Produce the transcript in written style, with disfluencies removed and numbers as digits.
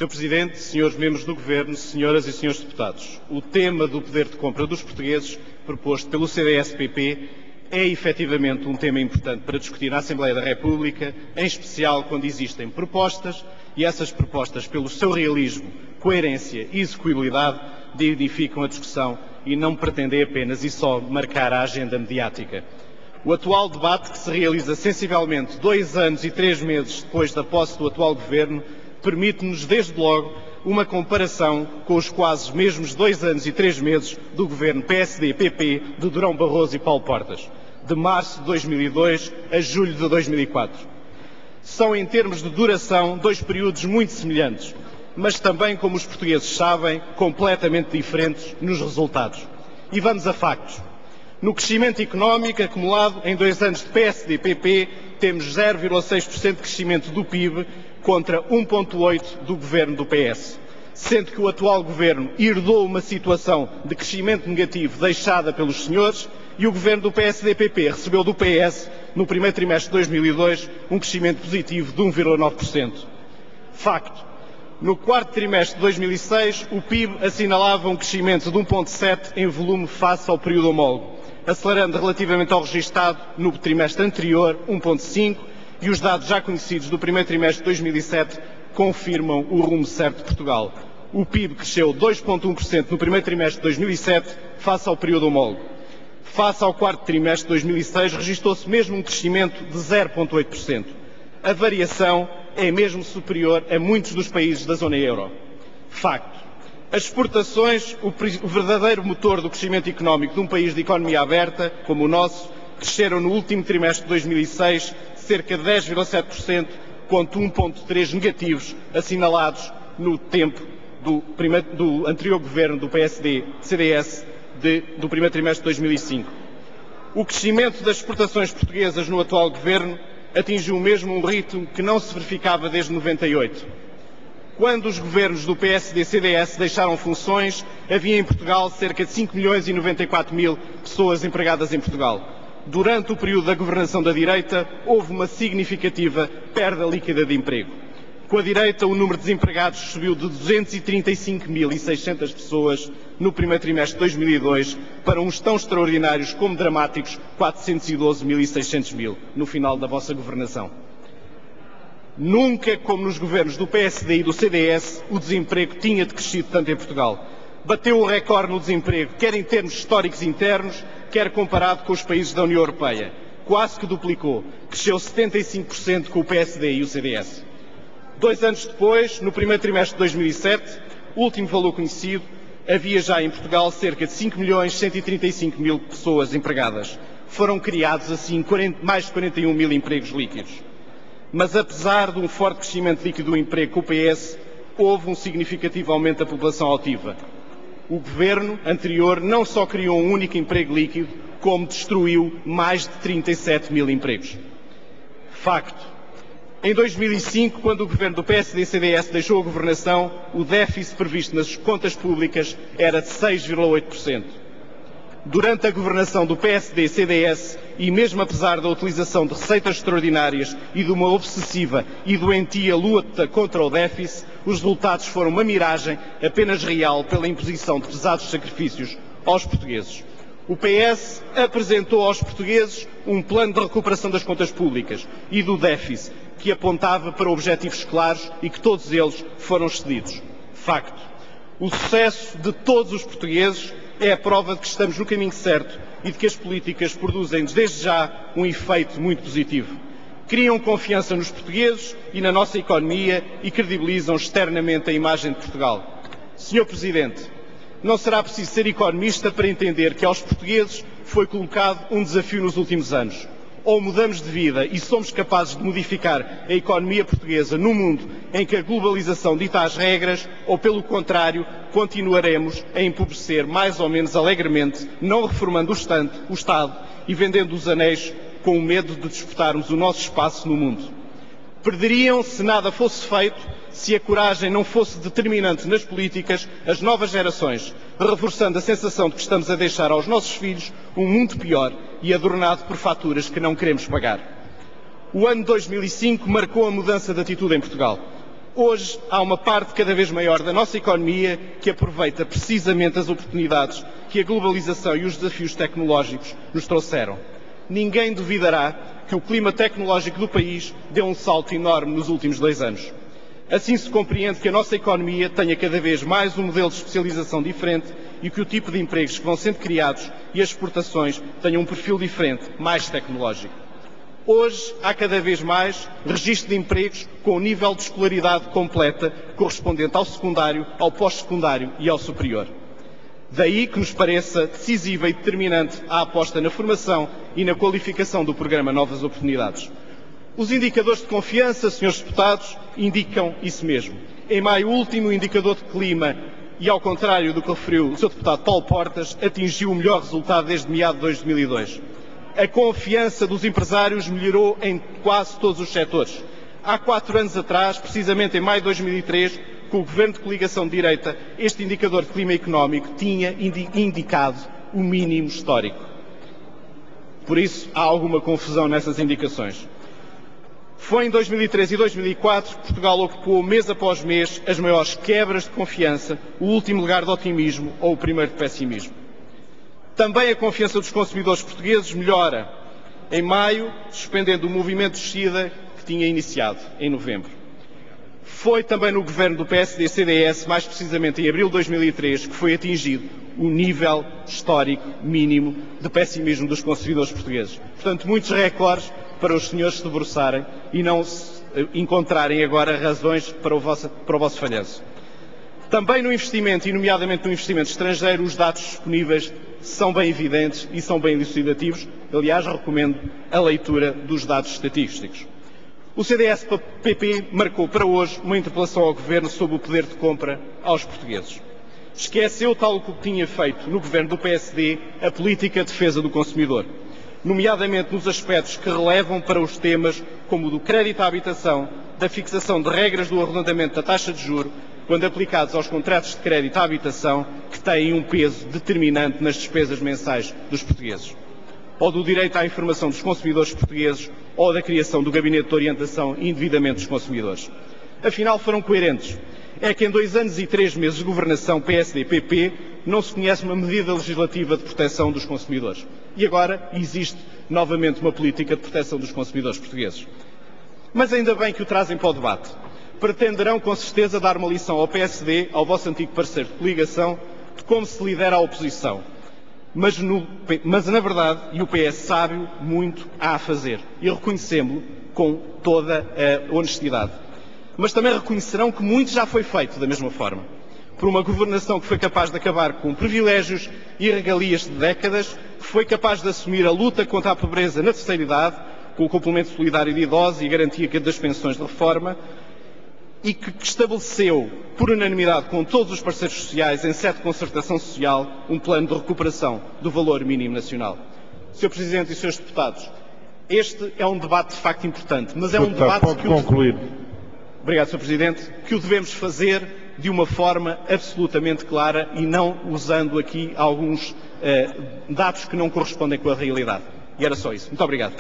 Sr. Presidente, senhores membros do Governo, senhoras e senhores deputados, o tema do poder de compra dos portugueses, proposto pelo CDS-PP, é efetivamente um tema importante para discutir na Assembleia da República, em especial quando existem propostas e essas propostas, pelo seu realismo, coerência e execuibilidade, dignificam a discussão e não pretendem apenas e só marcar a agenda mediática. O atual debate, que se realiza sensivelmente 2 anos e 3 meses depois da posse do atual Governo, permite-nos, desde logo, uma comparação com os quase mesmos 2 anos e 3 meses do Governo PSD-PP de Durão Barroso e Paulo Portas, de março de 2002 a julho de 2004. São, em termos de duração, 2 períodos muito semelhantes, mas também, como os portugueses sabem, completamente diferentes nos resultados. E vamos a factos. No crescimento económico acumulado em 2 anos de PSD-PP, temos 0,6% de crescimento do PIB contra 1,8% do Governo do PS. Sendo que o atual Governo herdou uma situação de crescimento negativo deixada pelos senhores e o Governo do PSD-PP recebeu do PS, no primeiro trimestre de 2002, um crescimento positivo de 1,9%. Facto. No quarto trimestre de 2006, o PIB assinalava um crescimento de 1,7% em volume face ao período homólogo, acelerando relativamente ao registado no trimestre anterior, 1,5%, e os dados já conhecidos do primeiro trimestre de 2007 confirmam o rumo certo de Portugal. O PIB cresceu 2,1% no primeiro trimestre de 2007, face ao período homólogo. Face ao quarto trimestre de 2006, registrou-se mesmo um crescimento de 0,8%. A variação é mesmo superior a muitos dos países da zona euro. Facto. As exportações, o verdadeiro motor do crescimento económico de um país de economia aberta, como o nosso, cresceram no último trimestre de 2006 cerca de 10,7%, contra 1,3% negativos assinalados no tempo do anterior governo do PSD-CDS do primeiro trimestre de 2005. O crescimento das exportações portuguesas no atual governo atingiu mesmo um ritmo que não se verificava desde 98. Quando os governos do PSD-CDS deixaram funções, havia em Portugal cerca de 5.094.000 pessoas empregadas em Portugal. Durante o período da governação da direita, houve uma significativa perda líquida de emprego. Com a direita, o número de desempregados subiu de 235.600 pessoas no primeiro trimestre de 2002 para uns tão extraordinários como dramáticos 412.600 no final da vossa governação. Nunca, como nos governos do PSD e do CDS, o desemprego tinha decrescido tanto em Portugal. Bateu o recorde no desemprego, quer em termos históricos internos, quer comparado com os países da União Europeia. Quase que duplicou. Cresceu 75% com o PSD e o CDS. 2 anos depois, no primeiro trimestre de 2007, último valor conhecido, havia já em Portugal cerca de 5.135.000 pessoas empregadas. Foram criados assim mais de 41.000 empregos líquidos. Mas apesar de um forte crescimento líquido do emprego com o PS, houve um significativo aumento da população ativa. O governo anterior não só criou um único emprego líquido, como destruiu mais de 37.000 empregos. Facto. Em 2005, quando o governo do PSD-CDS deixou a governação, o déficit previsto nas contas públicas era de 6,8%. Durante a governação do PSD-CDS, e mesmo apesar da utilização de receitas extraordinárias e de uma obsessiva e doentia luta contra o déficit, os resultados foram uma miragem apenas real pela imposição de pesados sacrifícios aos portugueses. O PS apresentou aos portugueses um plano de recuperação das contas públicas e do déficit, que apontava para objetivos claros e que todos eles foram excedidos. Facto. O sucesso de todos os portugueses é a prova de que estamos no caminho certo e de que as políticas produzem desde já um efeito muito positivo. Criam confiança nos portugueses e na nossa economia e credibilizam externamente a imagem de Portugal. Sr. Presidente, não será preciso ser economista para entender que aos portugueses foi colocado um desafio nos últimos anos. Ou mudamos de vida e somos capazes de modificar a economia portuguesa num mundo em que a globalização dita as regras, ou pelo contrário, continuaremos a empobrecer mais ou menos alegremente, não reformando o Estado e vendendo os anéis com o medo de disputarmos o nosso espaço no mundo. Perderiam, se nada fosse feito, se a coragem não fosse determinante nas políticas, as novas gerações, reforçando a sensação de que estamos a deixar aos nossos filhos um mundo pior e adornado por faturas que não queremos pagar. O ano 2005 marcou a mudança de atitude em Portugal. Hoje há uma parte cada vez maior da nossa economia que aproveita precisamente as oportunidades que a globalização e os desafios tecnológicos nos trouxeram. Ninguém duvidará que o clima tecnológico do país deu um salto enorme nos últimos 2 anos. Assim se compreende que a nossa economia tenha cada vez mais um modelo de especialização diferente e que o tipo de empregos que vão sendo criados e as exportações tenham um perfil diferente, mais tecnológico. Hoje há cada vez mais registro de empregos com o nível de escolaridade completa correspondente ao secundário, ao pós-secundário e ao superior. Daí que nos pareça decisiva e determinante a aposta na formação e na qualificação do programa Novas Oportunidades. Os indicadores de confiança, senhores deputados, indicam isso mesmo. Em maio último, o indicador de clima, e ao contrário do que referiu o Sr. deputado Paulo Portas, atingiu o melhor resultado desde meados de 2002. A confiança dos empresários melhorou em quase todos os setores. Há 4 anos atrás, precisamente em maio de 2003, com o Governo de coligação de direita, este indicador de clima económico tinha indicado o mínimo histórico. Por isso, há alguma confusão nessas indicações. Foi em 2003 e 2004 que Portugal ocupou, mês após mês, as maiores quebras de confiança, o último lugar de otimismo ou o primeiro de pessimismo. Também a confiança dos consumidores portugueses melhora. Em maio, suspendendo o movimento de descida que tinha iniciado em novembro. Foi também no governo do PSD-CDS, mais precisamente em abril de 2003, que foi atingido o nível histórico mínimo de pessimismo dos consumidores portugueses. Portanto, muitos recordes para os senhores se debruçarem e não se encontrarem agora razões para o vosso falhanço. Também no investimento, e nomeadamente no investimento estrangeiro, os dados disponíveis são bem evidentes e são bem elucidativos. Aliás, recomendo a leitura dos dados estatísticos. O CDS-PP marcou para hoje uma interpelação ao Governo sobre o poder de compra aos portugueses. Esqueceu, tal como tinha feito no Governo do PSD, a política de defesa do consumidor, nomeadamente nos aspectos que relevam para os temas como o do crédito à habitação, da fixação de regras do arredondamento da taxa de juros, quando aplicados aos contratos de crédito à habitação, que têm um peso determinante nas despesas mensais dos portugueses, ou do direito à informação dos consumidores portugueses, ou da criação do Gabinete de Orientação e Endividamento dos Consumidores. Afinal, foram coerentes. É que em 2 anos e 3 meses de governação PSD-PP não se conhece uma medida legislativa de proteção dos consumidores. E agora existe novamente uma política de proteção dos consumidores portugueses. Mas ainda bem que o trazem para o debate. Pretenderão com certeza dar uma lição ao PSD, ao vosso antigo parceiro de coligação, de como se lidera a oposição. Mas na verdade, e o PS sabe, muito há a fazer. E reconhecemos-lo com toda a honestidade. Mas também reconhecerão que muito já foi feito da mesma forma. Por uma governação que foi capaz de acabar com privilégios e regalias de décadas, que foi capaz de assumir a luta contra a pobreza na terceira idade, com o complemento solidário de idosos e a garantia das pensões de reforma, e que estabeleceu, por unanimidade com todos os parceiros sociais, em sede de concertação social, um plano de recuperação do valor mínimo nacional. Sr. Presidente e Srs. Deputados, este é um debate de facto importante, mas é um debate pode concluir. Obrigado, Sr. Presidente, que o devemos fazer de uma forma absolutamente clara e não usando aqui alguns dados que não correspondem com a realidade. E era só isso. Muito obrigado.